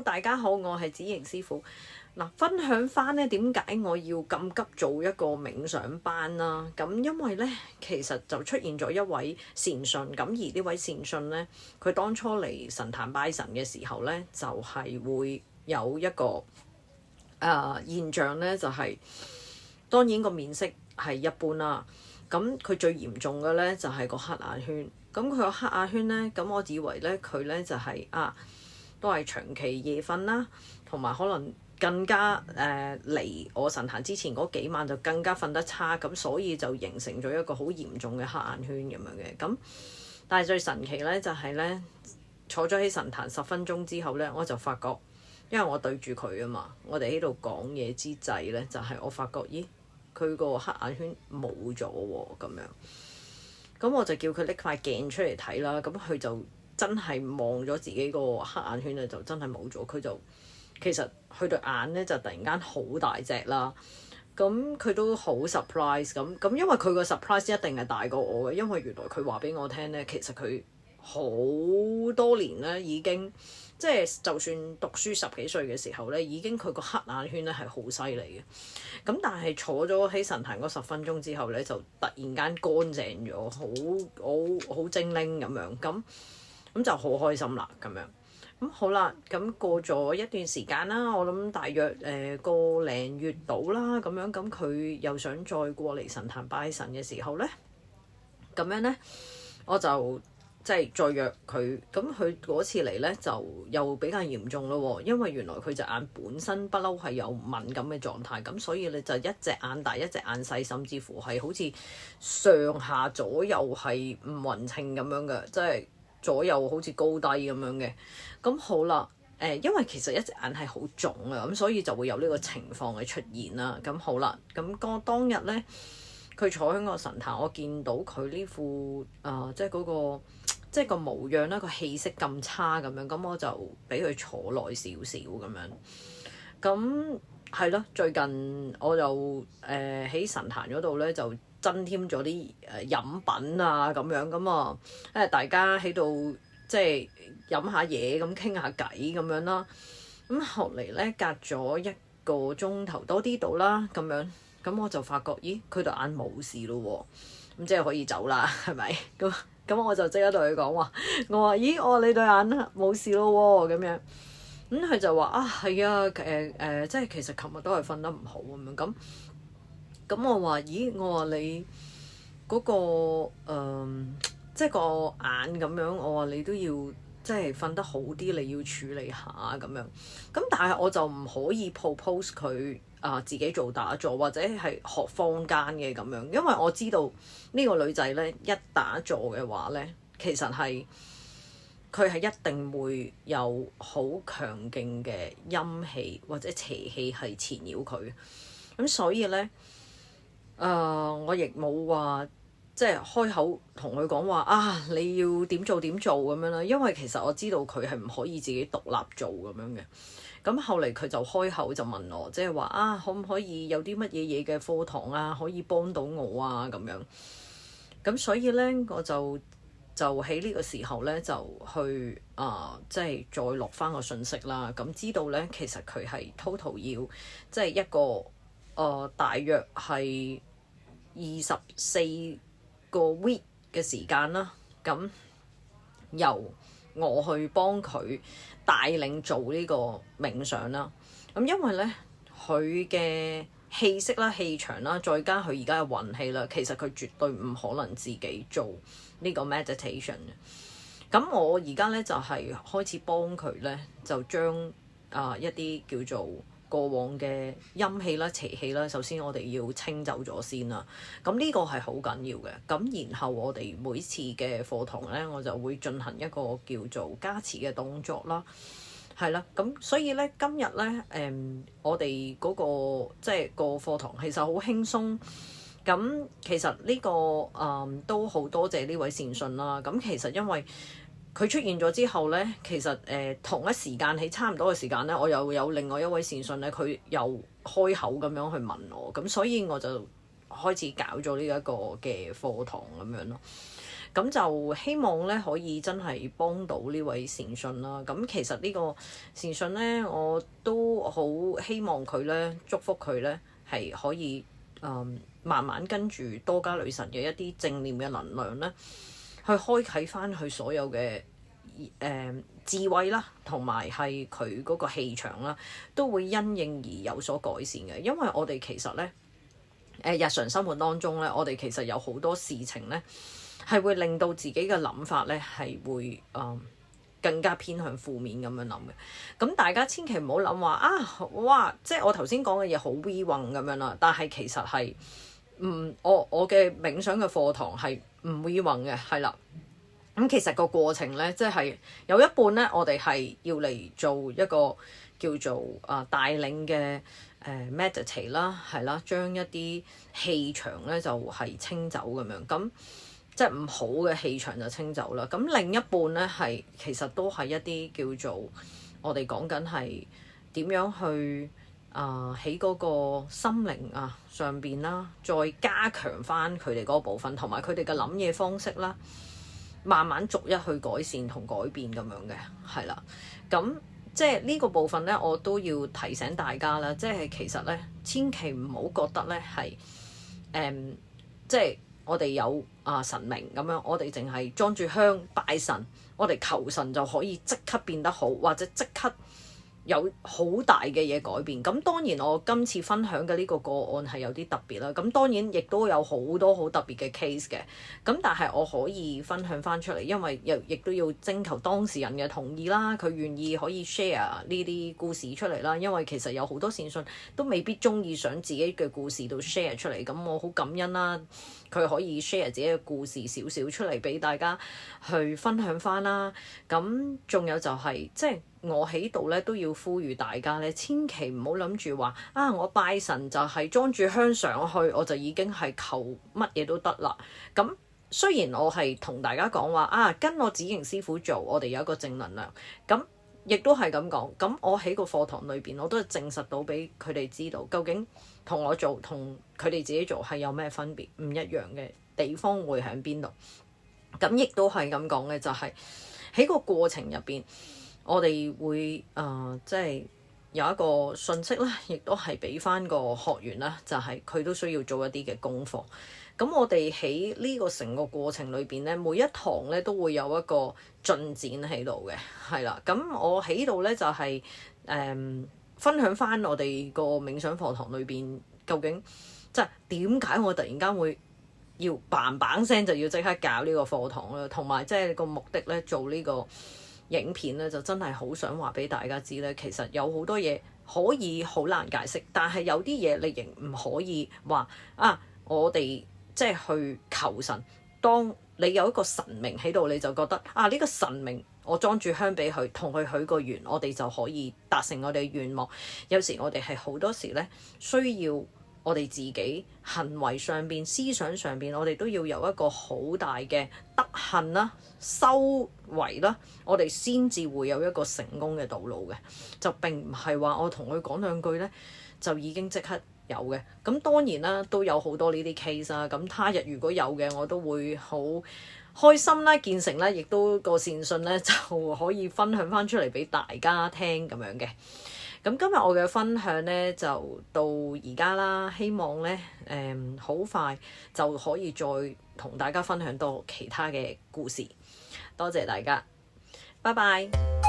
大家好，我係子瑩師傅。分享翻咧點解我要咁急做一個冥想班啦？咁因為咧，其實就出現咗一位善信，咁而呢位善信咧，佢當初嚟神壇拜神嘅時候咧，就係會有一個現象咧，就係當然個面色係一般啦。咁佢最嚴重嘅咧就係個黑眼圈。咁佢個黑眼圈咧，咁我以為咧佢咧就係都係長期夜瞓啦，同埋可能更加嚟我神壇之前嗰幾晚就更加瞓得差，咁所以就形成咗一個好嚴重嘅黑眼圈咁樣嘅。咁但係最神奇咧就係咧，坐咗喺神壇10分鐘之後咧，我就發覺，因為我對住佢啊嘛，我哋喺度講嘢之際咧，就係我發覺，咦，佢個黑眼圈冇咗喎咁樣。咁我就叫佢拎塊鏡出嚟睇啦，咁佢就真係望咗自己個黑眼圈咧，就真係冇咗。佢就其實佢對眼咧就突然間好大隻啦，咁佢都好 surprise 咁，因為佢個 surprise 一定係大過我嘅，因為原來佢話俾我聽咧，其實佢好多年咧已經即係就算讀書10幾歲嘅時候咧，已經佢個黑眼圈咧係好犀利嘅。咁但係坐咗喺神壇嗰10分鐘之後咧，就突然間乾淨咗，好精靈咁樣，咁就好開心啦咁樣。咁好啦，咁過咗一段時間啦，我諗大約個零月到啦咁樣，咁佢又想再過嚟神壇拜神嘅時候咧，咁樣咧我就即係再約佢。咁佢嗰次嚟咧就又比較嚴重咯喎，因為原來佢隻眼本身不嬲係有敏感嘅狀態，咁所以你就一隻眼大一隻眼細，甚至乎係好似上下左右係唔勻稱咁樣嘅，即係左右好似高低咁樣嘅。咁好啦，因為其實一隻眼係好腫啊，咁所以就會有呢個情況嘅出現啦。咁好啦，咁當日咧，佢坐喺個神壇，我見到佢呢副即係嗰個即係個模樣啦，個氣息咁差咁樣，咁我就俾佢坐耐少少咁樣。咁係咯，最近我就喺神壇嗰度咧就增添咗啲飲品啊咁樣，咁啊大家喺度即係飲下嘢咁傾下偈咁樣啦。咁後嚟咧隔咗1個鐘頭多啲到啦咁樣，咁我就發覺咦，佢對眼冇事咯喎，咁即係可以走啦，係咪？咁我就即刻同佢講話，我話咦，我話你對眼冇事咯喎咁樣。咁佢就話係啊，即係其實琴日都係瞓得唔好咁樣。咁我話咦，我話你嗰個即係個眼咁樣，我話你都要即係瞓得好啲，你要處理下咁樣。咁但係我就唔可以 propose 佢自己做打坐或者係學坊間嘅咁樣，因為我知道呢個女仔咧一打坐嘅話咧，其實係佢係一定會有好強勁嘅陰氣或者邪氣係纏繞佢。咁所以咧我亦冇話即係開口同佢講話你要點做點做咁樣啦，因為其實我知道佢係唔可以自己獨立做咁樣嘅。咁後嚟佢就開口就問我，即係話可唔可以有啲乜嘢嘢嘅課堂可以幫到我咁樣。咁所以咧我就喺呢個時候咧就去即係再落翻個信息啦。咁知道咧其實佢係 total 要即係一個大約係24個 week 嘅時間啦。咁由我去幫佢帶領做呢個冥想啦。咁因為咧佢嘅氣息啦、氣場啦，再加佢而家嘅運氣啦，其實佢絕對唔可能自己做呢個 meditation 嘅。咁我而家咧就係開始幫佢咧，就將一啲叫做過往嘅陰氣啦、邪氣啦，首先我哋要清走咗先啦。咁呢個係好緊要嘅。咁然後我哋每次嘅課堂咧，我就會進行一個叫做加持嘅動作啦。係啦，咁所以咧今日咧我哋嗰個即係個課堂其實好輕鬆。咁其實呢個都好多謝呢位善信啦。咁其實因為佢出現咗之後咧，其實同一時間喺差唔多嘅時間咧，我又有另外一位善信咧，佢又開口咁樣去問我，咁所以我就開始搞咗呢一個嘅課堂咁樣咯。咁就希望咧可以真係幫到呢位善信啦。咁其實呢個善信咧，我都好希望佢咧，祝福佢咧係可以慢慢跟住多加女神嘅一啲正念嘅能量咧，去開啟翻佢所有嘅智慧啦，同埋係佢嗰個氣場啦，都會因應而有所改善嘅。因為我哋其實咧日常生活當中咧，我哋其實有好多事情咧係會令到自己嘅諗法咧係會更加偏向負面咁樣諗嘅。咁大家千祈唔好諗話啊，哇！即係我頭先講嘅嘢好 we 運咁樣啦，但係其實係我嘅冥想嘅課堂係唔 we 運嘅，係啦。咁其實個過程咧，即係有一半咧，我哋係要嚟做一個叫做帶領嘅meditate 啦，係啦，將一啲氣場咧就係清走咁樣，咁即係唔好嘅氣場就清走啦。咁另一半咧係其實都係一啲叫做我哋講緊係點樣去喺嗰個心靈上邊啦，再加強翻佢哋嗰部分，同埋佢哋嘅諗嘢方式啦，慢慢逐一去改善同改變咁樣嘅，係啦。咁即係呢個部分咧，我都要提醒大家啦。即係其實咧，千祈唔好覺得咧係即係我哋有神明咁樣，我哋淨係裝住香拜神，我哋求神就可以即刻變得好，或者即刻有好大嘅嘢改變。咁當然我今次分享嘅呢個個案係有啲特別啦。咁當然亦都有好多好特別嘅 case 嘅。咁但係我可以分享翻出嚟，因為亦都要徵求當事人嘅同意啦。佢願意可以 share 呢啲故事出嚟啦。因為其實有好多善信都未必中意想自己嘅故事都 share 出嚟。咁我好感恩啦，佢可以 share 自己嘅故事少少出嚟俾大家去分享翻啦。咁仲有就係即係我喺度咧都要呼籲大家咧，千祈唔好諗住話我拜神就係裝住香上去，我就已經係求乜嘢都得啦。咁雖然我係同大家講話跟我指形師傅做，我哋有一個正能量，咁亦都係咁講。咁我喺個課堂裏邊，我都係證實到俾佢哋知道，究竟同我做同佢哋自己做係有咩分別，唔一樣嘅地方會喺邊度。咁亦都係咁講嘅，就係喺個過程入邊，我哋會即係有一個訊息啦，亦都係俾翻個學員啦，就係佢都需要做一啲嘅功課。咁我哋喺呢個成個過程裏邊咧，每一堂咧都會有一個進展喺度嘅，係啦。咁我喺度咧就係分享翻我哋個冥想課堂裏邊究竟即係點解我突然間會要嘭嘭聲就要即刻搞呢個課堂啦，同埋即係個目的咧做呢個影片咧就真係好想話俾大家知咧，其實有好多嘢可以好難解釋，但係有啲嘢你仍唔可以話我哋即係去求神。當你有一個神明喺度，你就覺得呢個神明我裝住香俾佢，同佢許個願，我哋就可以達成我哋嘅願望。有時我哋係好多時咧需要我哋自己行為上邊、思想上邊，我哋都要有一個好大嘅德行啦、修為啦，我哋先至會有一個成功嘅道路嘅。就並唔係話我同佢講兩句咧，就已經即刻有嘅。咁當然啦，都有好多呢啲 case 啦。咁他日如果有嘅，我都會好開心啦、見誠啦，亦都個善信咧就可以分享翻出嚟俾大家聽咁樣嘅。咁今日我嘅分享咧就到而家啦，希望咧好快就可以再同大家分享多其他嘅故事。多謝大家，拜拜。